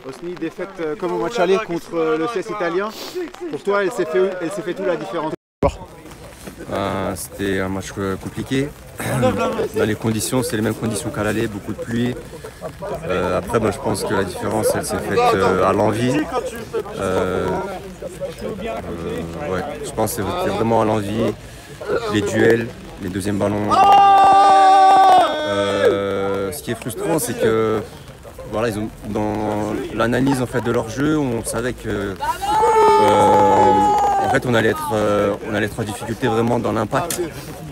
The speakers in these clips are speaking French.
Osni, défaite comme au match aller contre le CS italien. Pour toi, elle s'est fait tout la différence. C'était un match compliqué. Dans les conditions, c'est les mêmes conditions qu'à l'aller, beaucoup de pluie. Après, je pense que la différence, elle s'est faite à l'envie. Je pense que c'était vraiment à l'envie. Les duels, les deuxièmes ballons. Ce qui est frustrant, c'est que voilà, dans l'analyse en fait, de leur jeu, on savait que en fait, on allait être en difficulté vraiment dans l'impact.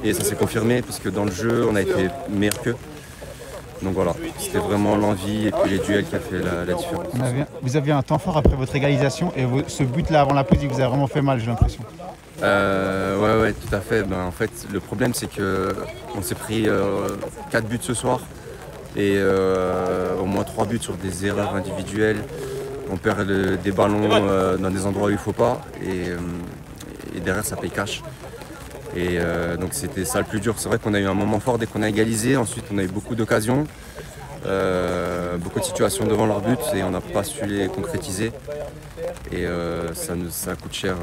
Et ça s'est confirmé parce que dans le jeu, on a été meilleur qu'eux. Donc voilà, c'était vraiment l'envie et puis les duels qui a fait la différence. Vous aviez un temps fort après votre égalisation et ce but-là avant la pause, il vous a vraiment fait mal, j'ai l'impression. Ouais, tout à fait. En fait, le problème, c'est qu'on s'est pris 4 buts ce soir et au moins 3 buts sur des erreurs individuelles. On perd des ballons dans des endroits où il ne faut pas et derrière, ça paye cash. Et donc c'était ça le plus dur. C'est vrai qu'on a eu un moment fort dès qu'on a égalisé. Ensuite, on a eu beaucoup d'occasions, beaucoup de situations devant leur but et on n'a pas su les concrétiser. Et ça coûte cher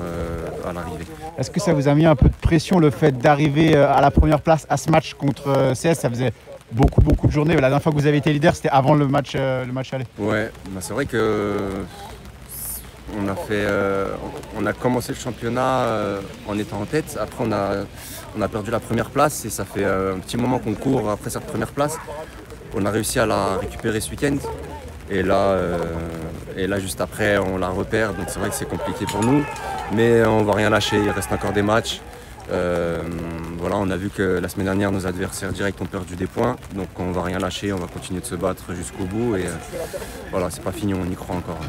à l'arrivée. Est-ce que ça vous a mis un peu de pression le fait d'arriver à la première place à ce match contre CS? Ça faisait beaucoup de journées. La dernière fois que vous avez été leader, c'était avant le match aller. Ouais, c'est vrai que on a commencé le championnat en étant en tête. Après, on a perdu la première place et ça fait un petit moment qu'on court après cette première place. On a réussi à la récupérer ce week-end. Et là, juste après, on la repère. Donc c'est vrai que c'est compliqué pour nous. Mais on ne va rien lâcher. Il reste encore des matchs. Voilà, on a vu que la semaine dernière, nos adversaires directs ont perdu des points. Donc on ne va rien lâcher. On va continuer de se battre jusqu'au bout. Et voilà, c'est pas fini. On y croit encore.